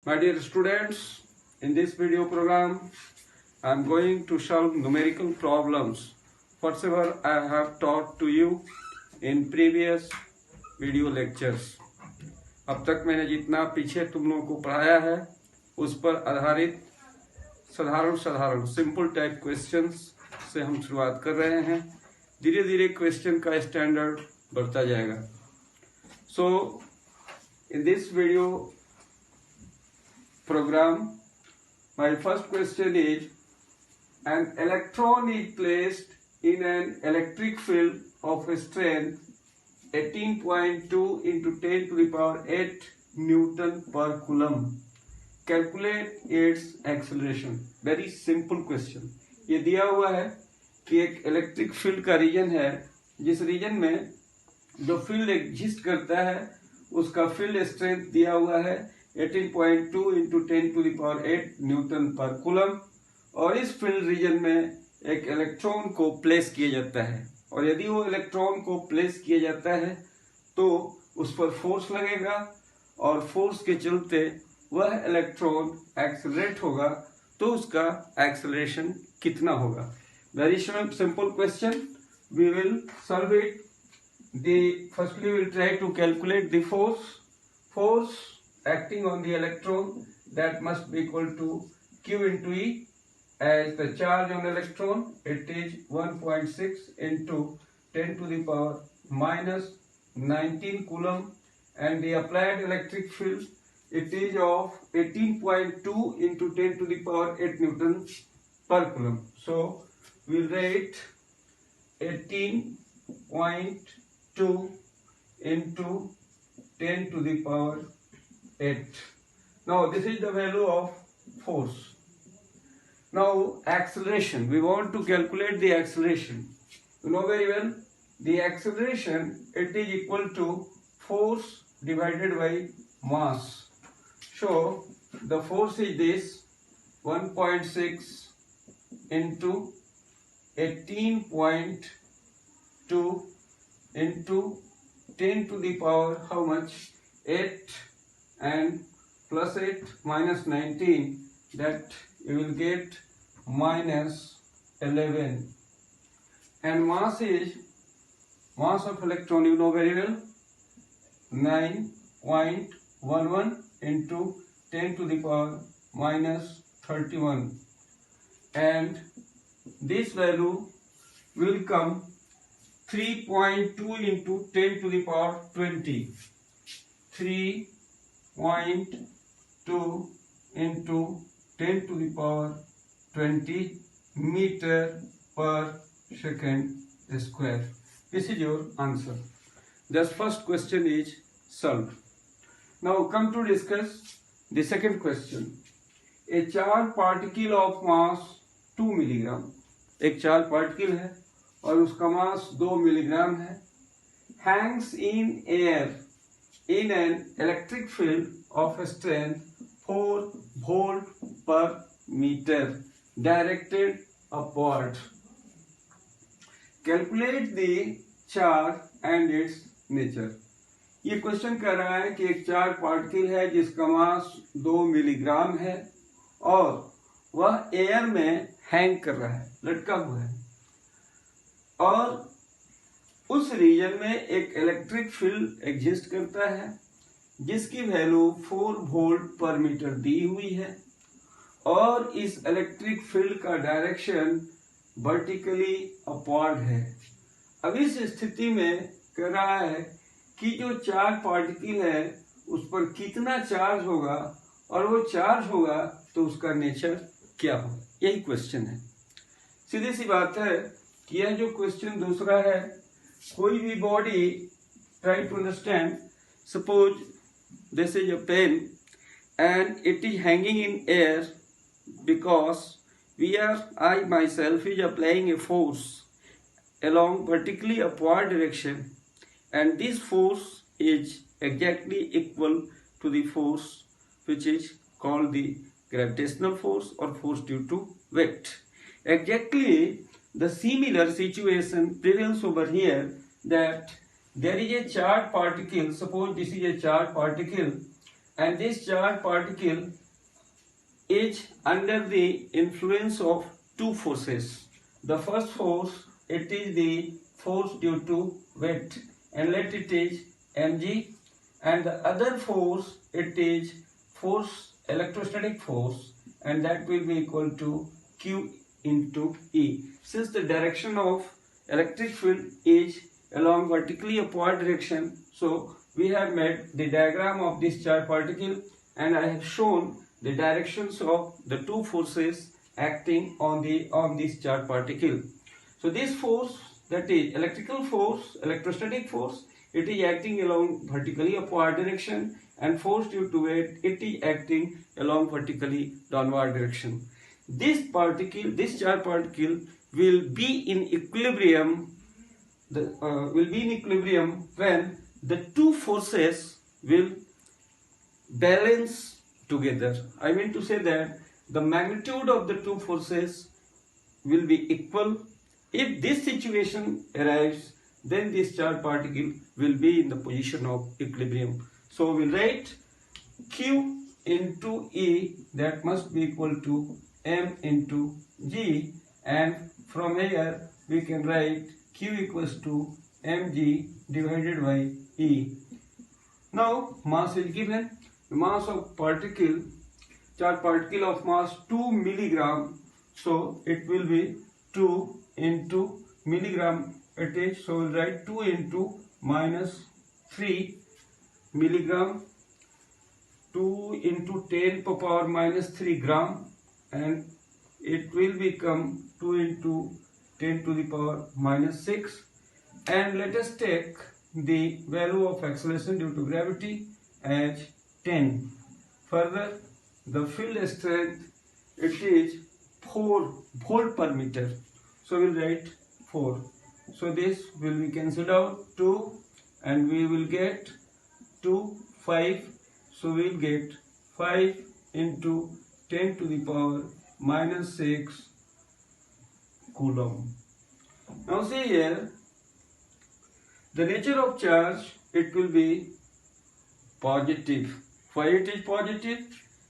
My dear students, in this video program, I am going to solve numerical problems. Whatever I have taught to you in previous video lectures. अब तक मैंने जितना पीछे तुम लोगों को पढ़ाया है उस पर आधारित साधारण सिंपल टाइप क्वेश्चंस से हम शुरुआत कर रहे हैं. धीरे धीरे क्वेश्चन का स्टैंडर्ड बढ़ता जाएगा. So in this video program, my first question is: an electron is placed in an electric field of strength 18.2 into 10 to the power 8 Newton per Coulomb. Calculate its acceleration. Very simple question. ये दिया हुआ है कि एक electric field का reason है, जिस reason में जो फील्ड एग्जिस्ट करता है उसका फील्ड स्ट्रेंथ दिया हुआ है 18.2 into 10 to the power 8 newton per coulomb, और इस फील्ड रीजन में एक इलेक्ट्रॉन को प्लेस किया जाता है. और यदि वो इलेक्ट्रॉन को प्लेस किया जाता है तो उस पर फोर्स लगेगा और फोर्स के चलते वह इलेक्ट्रॉन एक्सेलरेट होगा. तो उसका एक्सेलरेशन कितना होगा? Very simple question. We will solve it. Firstly, we will try to calculate the force acting on the electron. That must be equal to Q into E. As the charge on electron, it is 1.6 into 10 to the power minus 19 coulomb, and the applied electric field, it is of 18.2 into 10 to the power 8 Newton per coulomb. So we will write 18.2 into 10 to the power 8. Now this is the value of force. Now acceleration, we want to calculate the acceleration. You know very well the acceleration, it is equal to force divided by mass. So the force is this 1.6 into 18.2 into 10 to the power how much? 8, and plus 8 minus 19, that you will get minus 11. And mass of electron, you know very well, 9.11 into 10 to the power minus 31, and this value will come 3.2 into 10 to the power 20. 3.2 into 10 to the power 20 meter per second square. This is your answer. This first question is solved. Now come to discuss the second question. A charged particle of mass 2 milligram. एक charge particle है और उसका mass 2 milligram है. Hangs in air in an electric field of strength 4 volt per metre directed upward. Calculate the charge and its nature. ये question कर रहा है कि एक चार्ज पार्टिकल है जिसका मास 2 मिलीग्राम है और वह एयर में हैंग कर रहा है, लटका हुआ है, और उस रीजन में एक इलेक्ट्रिक फील्ड एग्जिस्ट करता है जिसकी वैल्यू 4 वोल्ट पर मीटर दी हुई है, और इस इलेक्ट्रिक फील्ड का डायरेक्शन वर्टिकली अपवर्ड है. अब इस स्थिति में कह रहा है कि जो चार्ज पार्टिकल है उस पर कितना चार्ज होगा, और वो चार्ज होगा तो उसका नेचर क्या होगा. यही क्वेश्चन है. सीधी सी बात है कि यह जो क्वेश्चन दूसरा है, कोई भी body, try to understand, suppose this is a pen and it is hanging in air because I myself is applying a force along vertically upward direction, and this force is exactly equal to the force which is called the gravitational force or force due to weight. Exactly the similar situation prevails over here, that there is a charged particle. Suppose this is a charged particle and this charged particle is under the influence of two forces. The first force, it is the force due to weight, and let it is mg, and the other force, it is force, electrostatic force, and that will be equal to q into E. Since the direction of electric field is along vertically upward direction, so we have made the diagram of this charged particle, and I have shown the directions of the two forces acting on this charged particle. So this force, that is electrical force, electrostatic force, it is acting along vertically upward direction, and force due to weight, it is acting along vertically downward direction. This particle, this charged particle will be in equilibrium. When the two forces will balance together. I mean to say that the magnitude of the two forces will be equal. If this situation arrives, then this charged particle will be in the position of equilibrium. So we'll write Q into E, that must be equal to M into G, and from here we can write Q equals to mg divided by E. Now mass is given. The mass of particle, charged particle of mass 2 milligram, so it will be 2 into milligram it is, so we'll write 2 into minus 3 milligram, 2 into 10 to the power minus 3 gram, and it will become 2 into 10 to the power minus 6. And let us take the value of acceleration due to gravity as 10. Further, the field strength, it is 4 volt per meter, so we'll write 4. So this will be cancelled out, 2, and we will get 2, 5, so we'll get 5 into 10 to the power minus 6 coulomb. Now see here, the nature of charge, it will be positive. Why it is positive?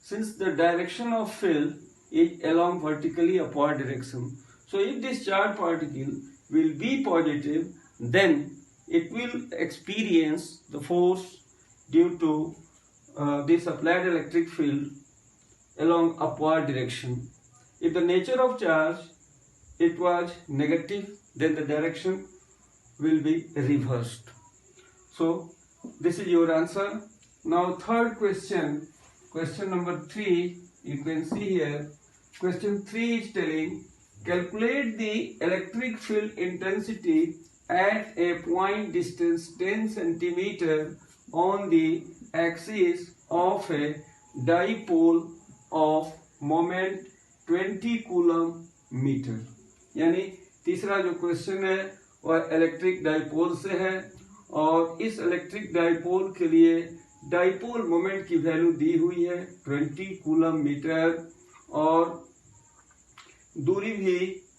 Since the direction of field is along vertically upward direction. So if this charged particle will be positive, then it will experience the force due to this applied electric field along upward direction. If the nature of charge, it was negative, then the direction will be reversed. So this is your answer. Now third question, question number 3, you can see here. Question 3 is telling, calculate the electric field intensity at a point distance 10 centimeter on the axis of a dipole of moment 20 coulomb meter. यानी तीसरा जो question है वह electric dipole से है, और इस electric dipole के लिए डाइपोल मोमेंट की वैल्यू दी हुई है 20 कूलम मीटर, और दूरी भी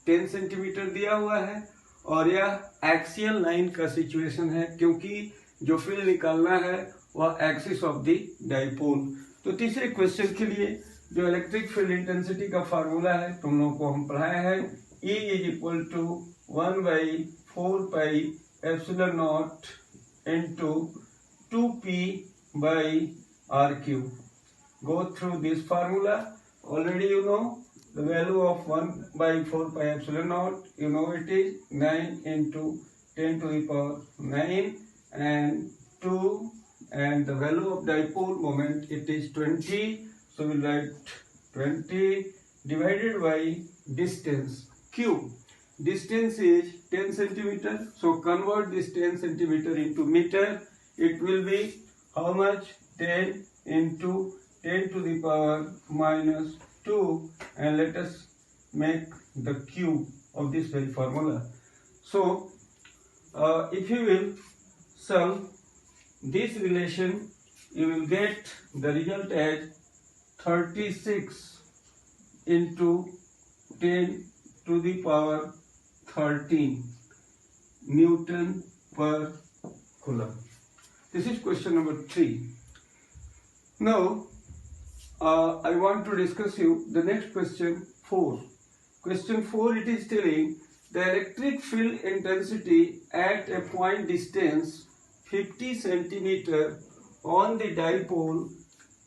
10 सेंटीमीटर दिया हुआ है, और यह एक्सियल लाइन का सिचुएशन है क्योंकि जो फील्ड निकालना है वह एक्सिस ऑफ द डाइपोल। तो तीसरे क्वेश्चन के लिए जो इलेक्ट्रिक फील्ड इंटेंसिटी का फार्मूला है तुम लोगों को हम पढ़ाया है, E is equal to 1 by 4 pi epsilon naught into 2p by r cube. Go through this formula. Already you know the value of 1 by 4 pi epsilon naught. You know it is 9 into 10 to the power 9 and 2, and the value of dipole moment, it is 20. So we will write 20 divided by distance Q. Distance is 10 centimeter. So convert this 10 centimeter into meter. It will be how much? 10 into 10 to the power minus 2, and let us make the cube of this very formula. So if you will solve this relation, you will get the result as 36 into 10 to the power 13 Newton per Coulomb. This is question number 3. Now, I want to discuss you the next question 4. Question 4, it is telling the electric field intensity at a point distance 50 centimeter on the dipole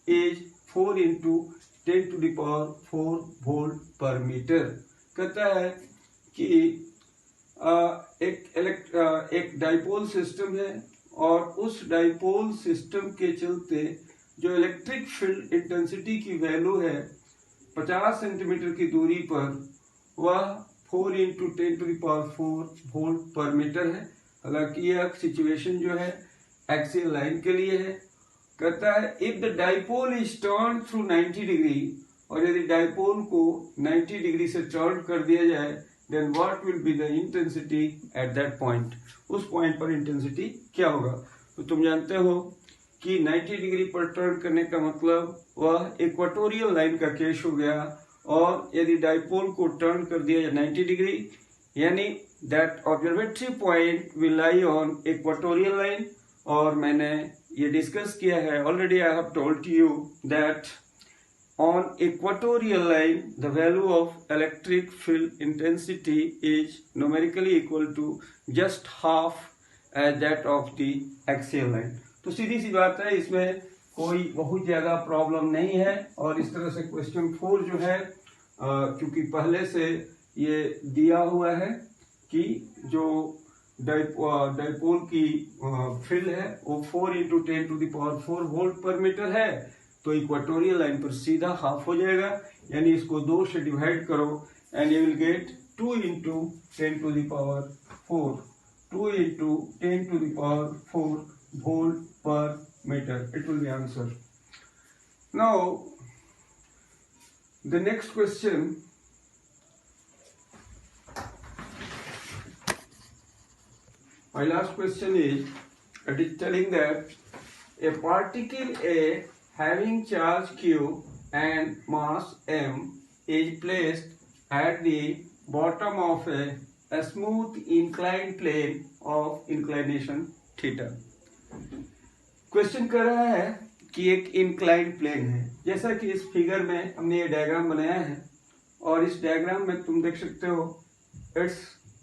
is 4 into 10 to the power 4 volt per meter. कहता है कि एक dipole system है और उस dipole system के चलते जो इलेक्ट्रिक फील्ड इंटेंसिटी की वैल्यू है 50 सेंटीमीटर की दूरी पर वह 4 into 10 to the power 4 volt per metre है। हालांकि यह सिचुएशन जो है एक्सियल लाइन के लिए है। कहता है if the dipole is turn through 90 degree, और यदि डाइपोल को 90 डिग्री से टर्न कर दिया जाए then what will be the intensity at that point. उस पॉइंट पर इंटेंसिटी क्या होगा। तो तुम जानते हो कि 90 डिग्री पर टर्न करने का मतलब वह इक्वेटोरियल लाइन का केस हो गया, और यदि डाइपोल को टर्न कर दिया जाए 90 डिग्री यानी that observatory point will lie on equatorial line. और मैंने ये डिस्कस किया है already, I have told you that on equatorial line the value of electric field intensity is numerically equal to just half as that of the axial line। तो सीधी सी बात है, इसमें कोई बहुत ज्यादा प्रॉब्लम नहीं है। और इस तरह से क्वेश्चन 4 जो है क्योंकि पहले से ये दिया हुआ है कि जो डाइपोल की फील्ड है वो 4 into 10 to the power 4 volt per metre है, तो इक्वेटोरियल लाइन पर सीधा हाफ हो जाएगा, यानी इसको 2 से डिवाइड करो and you will get 2 into 10 to the power 4, 2 into 10 to the power 4 volt per metre. It will be answer. Now the next question, my last question is, it is telling that a particle A having charge Q and mass M is placed at the bottom of a smooth inclined plane of inclination theta। Question कर रहा है कि एक inclined plane है, जैसा कि इस figure में हमने ये डायग्राम बनाया है, और इस डायग्राम में तुम देख सकते हो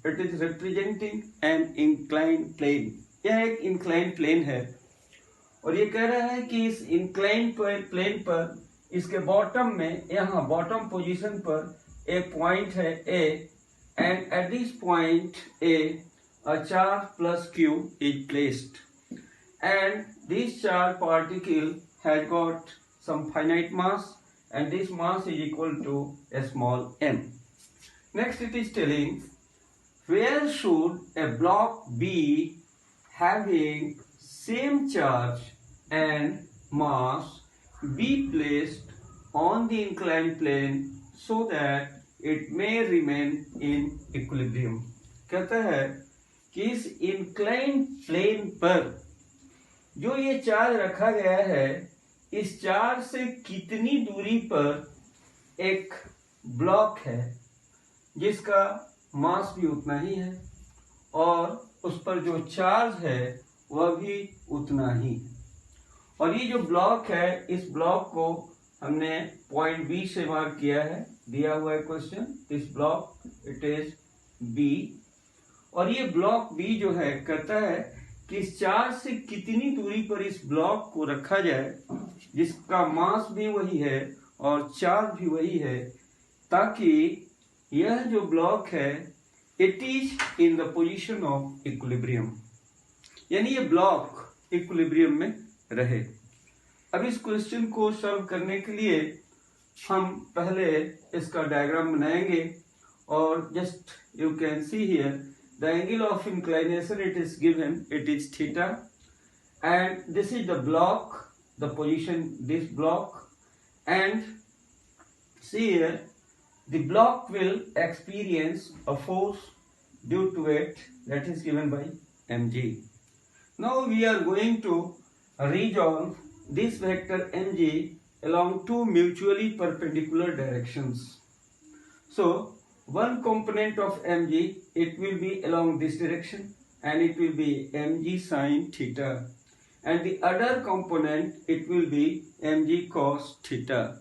it is representing an inclined plane. यह एक इंक्लाइंड प्लेन है और ये कह रहा है कि इस इंक्लाइंड प्लेन पर इसके बॉटम में, यहाँ बॉटम पोजीशन पर एक पॉइंट है A, and at this point A a charge plus q is placed, and this charge particle has got some finite mass, and this mass is equal to a small m. Next it is telling where should a block B having same charge and mass be placed on the inclined plane so that it may remain in equilibrium। कहता है कि इस inclined plane पर जो ये charge रखा गया है, इस चार्ज से कितनी दूरी पर एक ब्लॉक है जिसका मास भी उतना ही है और उस पर जो चार्ज है वह भी उतना ही। और ये जो ब्लॉक है, इस ब्लॉक को हमने पॉइंट बी से मार्क किया है, दिया हुआ है क्वेश्चन, इस ब्लॉक इट इज बी। और ये ब्लॉक बी जो है कहता है कि इस चार्ज से कितनी दूरी पर इस ब्लॉक को रखा जाए जिसका मास भी वही है और चार्ज भी वही है, ताकि यह जो ब्लॉक है it is in the position of equilibrium, यानी ये ब्लॉक इक्विलिब्रियम में रहे। अब इस क्वेश्चन को सॉल्व करने के लिए हम पहले इसका डायग्राम बनाएंगे, और just you can see here the angle of inclination it is given, it is theta, and this is the block, the position this block, and see here the block will experience a force due to it that is given by mg. Now we are going to resolve this vector mg along two mutually perpendicular directions. So one component of mg, it will be along this direction and it will be mg sin theta, and the other component it will be mg cos theta.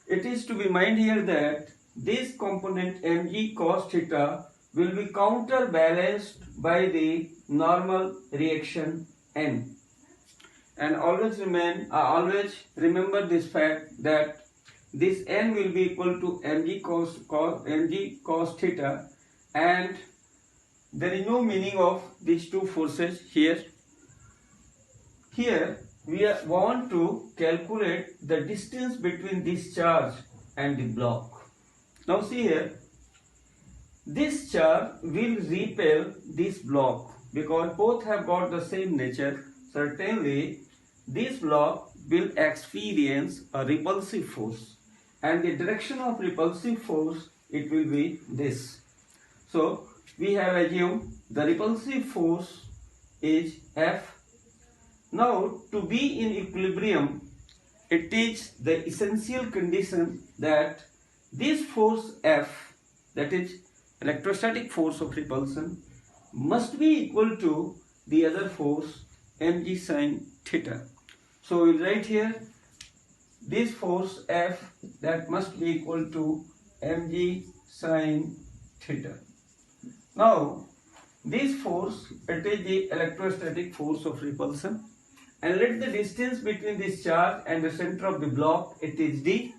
It is to be mind here that this component mg cos theta will be counterbalanced by the normal reaction n. And always remember this fact that this n will be equal to mg cos theta, and there is no meaning of these two forces here. Here we want to calculate the distance between this charge and the block. Now see here, this charge will repel this block because both have got the same nature. Certainly this block will experience a repulsive force, and the direction of repulsive force, it will be this. So we have assumed the repulsive force is F. Now to be in equilibrium, it is the essential condition that this force F, that is electrostatic force of repulsion, must be equal to the other force mg sin theta. So we will write here this force F, that must be equal to mg sin theta. Now this force, it is the electrostatic force of repulsion, and let the distance between this charge and the center of the block, it is d.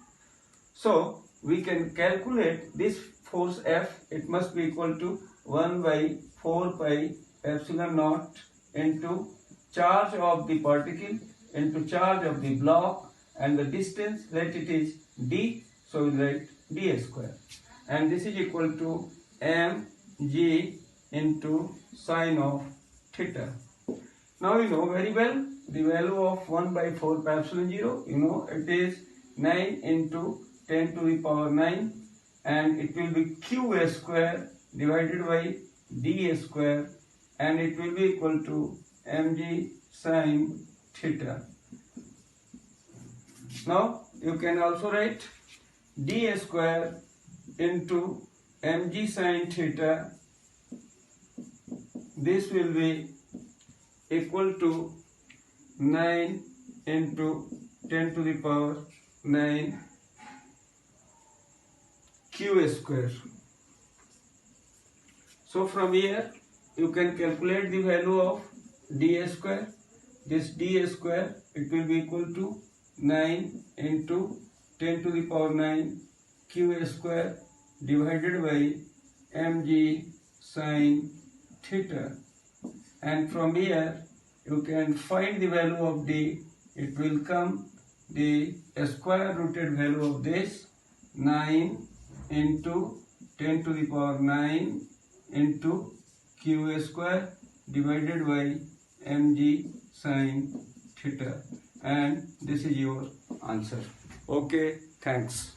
So we can calculate this force F, it must be equal to 1 by 4 pi epsilon naught into charge of the particle into charge of the block, and the distance, let it is d, so we write d square, and this is equal to mg into sine of theta. Now you know very well the value of 1 by 4 pi epsilon 0, you know it is 9 into 10 to the power 9, and it will be q square divided by d square, and it will be equal to mg sin theta. Now you can also write d square into mg sin theta. This will be equal to 9 into 10 to the power 9 q square. So from here you can calculate the value of d square. This d square, it will be equal to 9 into 10 to the power 9 q square divided by mg sin theta, and from here you can find the value of d. It will come the square rooted value of this 9 into 10 to the power 9 into q square divided by mg sin theta, and this is your answer. Okay, thanks.